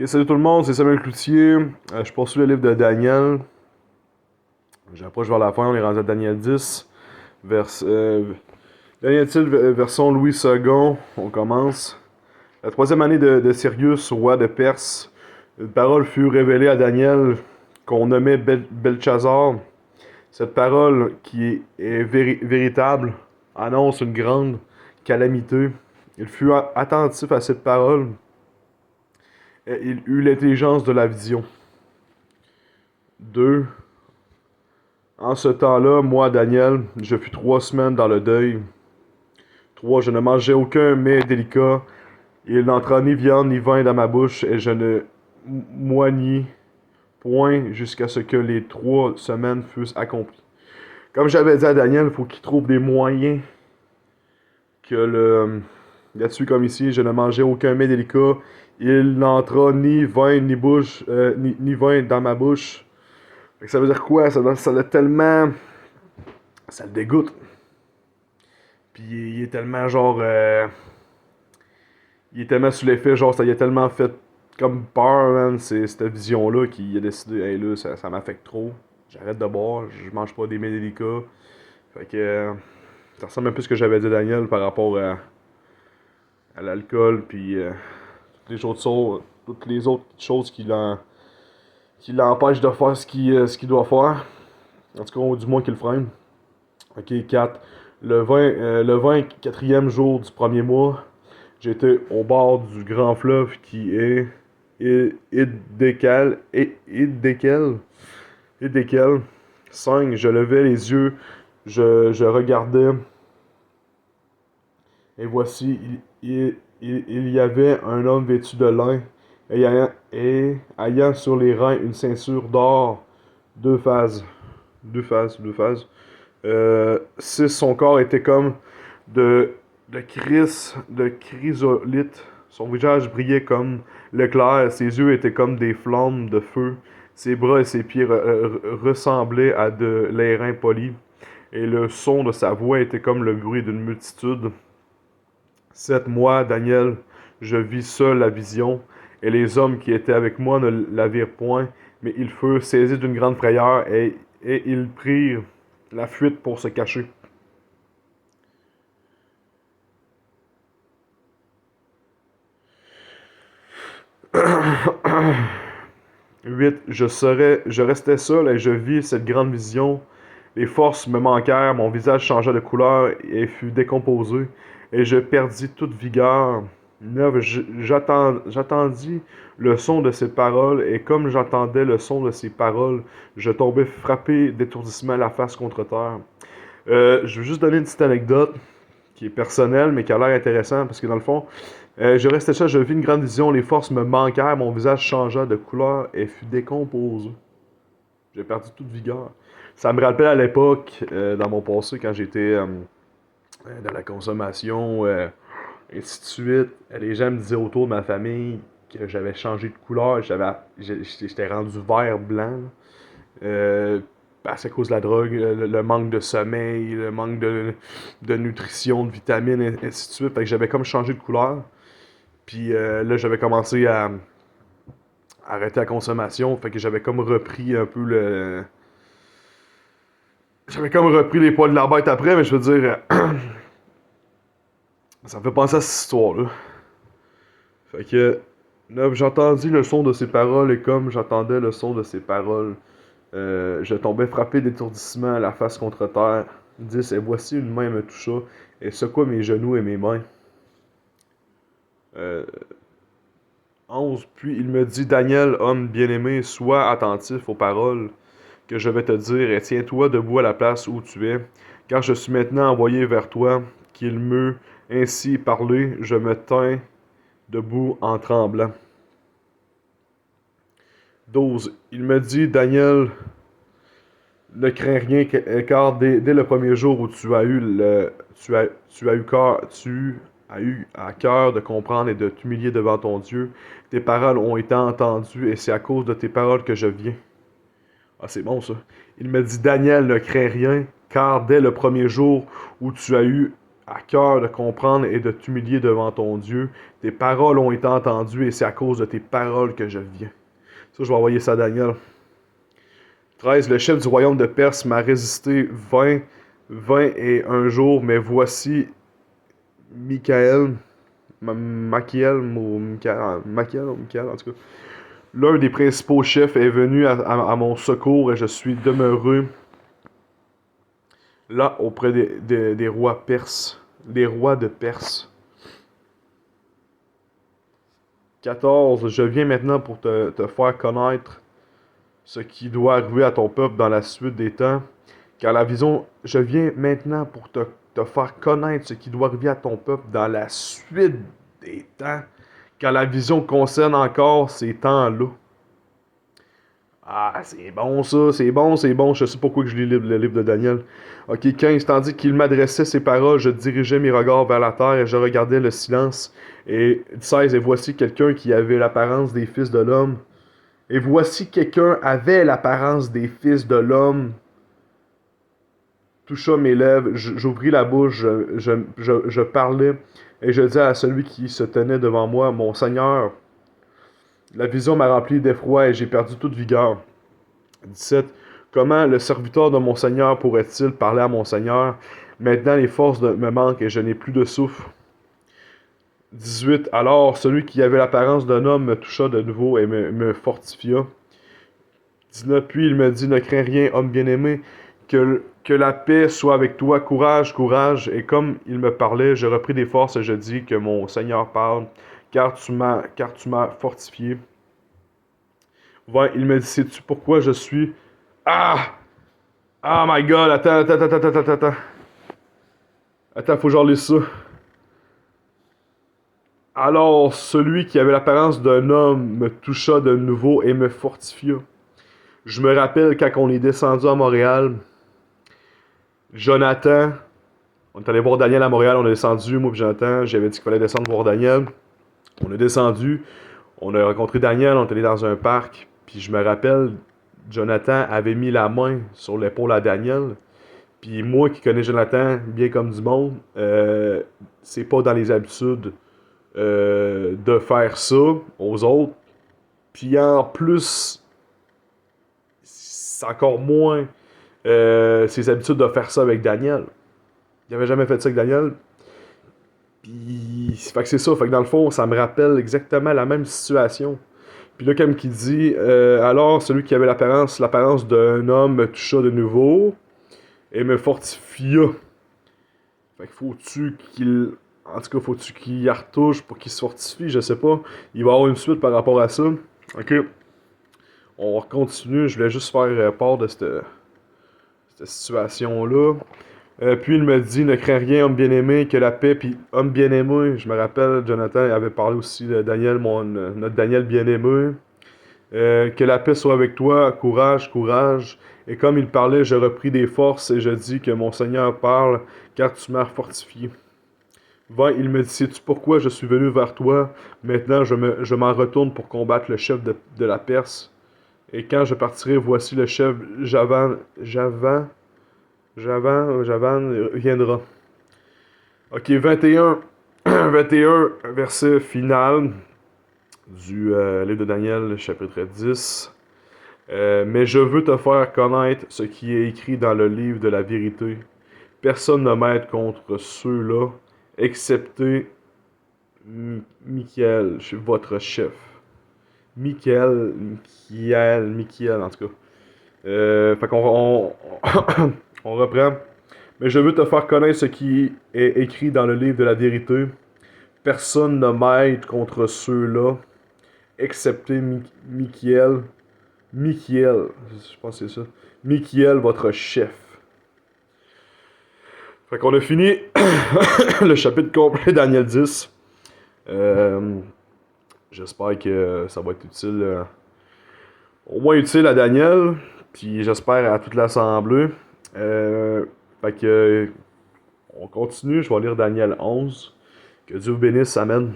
Ok, salut tout le monde, c'est Samuel Cloutier. Je poursuis le livre de Daniel. J'approche vers la fin, on est rendu à Daniel 10. Daniel 10, version Louis II. On commence. La troisième année de Cyrus, roi de Perse, une parole fut révélée à Daniel qu'on nommait Belchazar. Cette parole, qui est véritable, annonce une grande calamité. Il fut attentif à cette parole et il eut l'intelligence de la vision. 2. En ce temps-là, moi, Daniel, je fus 3 semaines dans le deuil. 3. Je ne mangeais aucun mets délicat. Il n'entra ni viande ni vin dans ma bouche, et je ne moignis point jusqu'à ce que les 3 semaines fussent accomplies. Comme j'avais dit à Daniel, il faut qu'il trouve des moyens que là-dessus, comme ici, je ne mangeais aucun mets délicat. Il n'entra ni vin ni vin dans ma bouche. Fait que ça veut dire quoi? Ça l'a tellement. Ça le dégoûte. Puis il est tellement genre. Il est tellement sous l'effet, genre, ça y a tellement fait comme peur, man, c'est cette vision-là qu'il a décidé, hey là, ça m'affecte trop. J'arrête de boire, je mange pas des mets délicats. Fait que. Ça ressemble un peu à ce que j'avais dit à Daniel par rapport à l'alcool, puis toutes les autres choses qui l'empêchent de faire ce qu'il doit faire. En tout cas, du moins qu'il le freine. Ok, 4. Le 24e jour du premier mois, j'étais au bord du grand fleuve qui est Iddekel. Iddekel. 5. Je levais les yeux, je regardais, et voici, il y avait un homme vêtu de lin, ayant sur les reins une ceinture d'or, deux phases. Deux phases, deux phases. 6. Son corps était comme de chrysolite. Son visage brillait comme l'éclair. Ses yeux étaient comme des flammes de feu. Ses bras et ses pieds ressemblaient à de l'airain poli. Et le son de sa voix était comme le bruit d'une multitude. 7. Moi, Daniel, je vis seul la vision, et les hommes qui étaient avec moi ne la virent point, mais ils furent saisis d'une grande frayeur, et ils prirent la fuite pour se cacher. 8. Je restais seul et je vis cette grande vision. Les forces me manquèrent, mon visage changea de couleur et fut décomposé, et je perdis toute vigueur. 9. J'attendis le son de ces paroles, et comme j'entendais le son de ces paroles, je tombais frappé d'étourdissement la face contre terre. Je vais juste donner une petite anecdote qui est personnelle, mais qui a l'air intéressante, parce que dans le fond, je restais seul, je vis une grande vision, les forces me manquèrent, mon visage changea de couleur et fut décomposé. J'ai perdu toute vigueur. Ça me rappelle à l'époque, dans mon passé, quand j'étais dans la consommation, ainsi de suite. Les gens me disaient autour de ma famille que j'avais changé de couleur, j'étais rendu vert-blanc. C'est à cause de la drogue, le manque de sommeil, le manque de nutrition, de vitamines, et ainsi de suite. Fait que j'avais comme changé de couleur. Puis là, j'avais commencé à arrêter la consommation. Fait que j'avais comme repris un peu le. J'avais comme repris les poils de la bête après, mais je veux dire. Ça me fait penser à cette histoire-là. Fait que. Là, j'entendis le son de ses paroles, et comme j'entendais le son de ses paroles, je tombais frappé d'étourdissement, la face contre terre. 10. Et voici une main me toucha, et secoua mes genoux et mes mains. 11. Puis il me dit, Daniel, homme bien-aimé, sois attentif aux paroles que je vais te dire, et tiens-toi debout à la place où tu es, car je suis maintenant envoyé vers toi. Qu'il m'eut ainsi parlé, je me tins debout en tremblant. 12. Il me dit, Daniel, ne crains rien, car dès le premier jour où tu as eu à cœur de comprendre et de t'humilier devant ton Dieu, tes paroles ont été entendues, et c'est à cause de tes paroles que je viens. Ah, c'est bon ça. Il me dit, Daniel, ne crains rien, car dès le premier jour où tu as eu à cœur de comprendre et de t'humilier devant ton Dieu. Tes paroles ont été entendues et c'est à cause de tes paroles que je viens. Ça, je vais envoyer ça à Daniel. 13. Le chef du royaume de Perse m'a résisté 20 et un jours, mais voici Michael, Michael, en tout cas. L'un des principaux chefs est venu à mon secours et je suis demeuré là auprès des rois perses, des rois de Perse. 14. Je viens maintenant pour te faire connaître ce qui doit arriver à ton peuple dans la suite des temps. Car la vision, je viens maintenant pour te faire connaître ce qui doit arriver à ton peuple dans la suite des temps. Car la vision concerne encore ces temps-là. Ah, c'est bon ça, c'est bon, c'est bon. Je sais pourquoi que je lis le livre de Daniel. Ok, 15. Tandis qu'il m'adressait ces paroles, je dirigeais mes regards vers la terre et je regardais le silence. Et 16. Et voici quelqu'un qui avait l'apparence des fils de l'homme. Et voici quelqu'un avait l'apparence des fils de l'homme. Toucha mes lèvres, j'ouvris la bouche, je parlais, et je dis à celui qui se tenait devant moi, mon Seigneur, la vision m'a rempli d'effroi et j'ai perdu toute vigueur. 17. Comment le serviteur de mon Seigneur pourrait-il parler à mon Seigneur? Maintenant les forces me manquent et je n'ai plus de souffle. 18. Alors celui qui avait l'apparence d'un homme me toucha de nouveau et me fortifia. 19. Puis il me dit, ne crains rien, homme bien-aimé, que la paix soit avec toi, courage, courage. Et comme il me parlait, je repris des forces et je dis que mon Seigneur parle, car tu m'as fortifié. 20. Il me dit, sais-tu pourquoi je suis... Ah! Oh my God, attends. Attends, faut que j'en lise ça. Alors, celui qui avait l'apparence d'un homme me toucha de nouveau et me fortifia. Je me rappelle quand on est descendu à Montréal, Jonathan, on est allé voir Daniel à Montréal, on est descendu, moi et Jonathan, j'avais dit qu'il fallait descendre voir Daniel. On est descendu, on a rencontré Daniel, on est allé dans un parc, puis je me rappelle, Jonathan avait mis la main sur l'épaule à Daniel, puis moi qui connais Jonathan bien comme du monde, c'est pas dans les habitudes de faire ça aux autres, puis en plus, c'est encore moins ses habitudes de faire ça avec Daniel. Il avait jamais fait ça avec Daniel. Puis, fait que c'est ça. Fait que dans le fond, ça me rappelle exactement la même situation. Puis là, comme qui dit, alors celui qui avait l'apparence d'un homme me toucha de nouveau et me fortifia. Fait que faut-tu qu'il... En tout cas, faut-tu qu'il y retouche pour qu'il se fortifie, je sais pas. Il va y avoir une suite par rapport à ça. Ok. On continue. Je voulais juste faire part de cette situation-là. Puis il me dit, ne crains rien, homme bien-aimé, que la paix, puis homme bien-aimé, je me rappelle, Jonathan avait parlé aussi de Daniel, notre Daniel bien-aimé, que la paix soit avec toi, courage, courage. Et comme il parlait, je repris des forces et je dis que mon Seigneur parle, car tu m'as fortifié. 20, il me dit, sais-tu pourquoi je suis venu vers toi? Maintenant, je m'en retourne pour combattre le chef de la Perse. Et quand je partirai, voici le chef Javan viendra. Ok, 21, 21, verset final du livre de Daniel, chapitre 10. Mais je veux te faire connaître ce qui est écrit dans le livre de la vérité. Personne ne m'aide contre ceux-là, excepté Michael, votre chef. Michael, en tout cas. Fait qu'on on reprend. Mais je veux te faire connaître ce qui est écrit dans le livre de la vérité. Personne ne m'aide contre ceux-là, excepté Michael. Michael, je pense que c'est ça. Michael, votre chef. Fait qu'on a fini le chapitre complet Daniel 10. J'espère que ça va être utile, au moins utile à Daniel, puis j'espère à toute l'assemblée. Fait que on continue, je vais lire Daniel 11. Que Dieu vous bénisse, amen.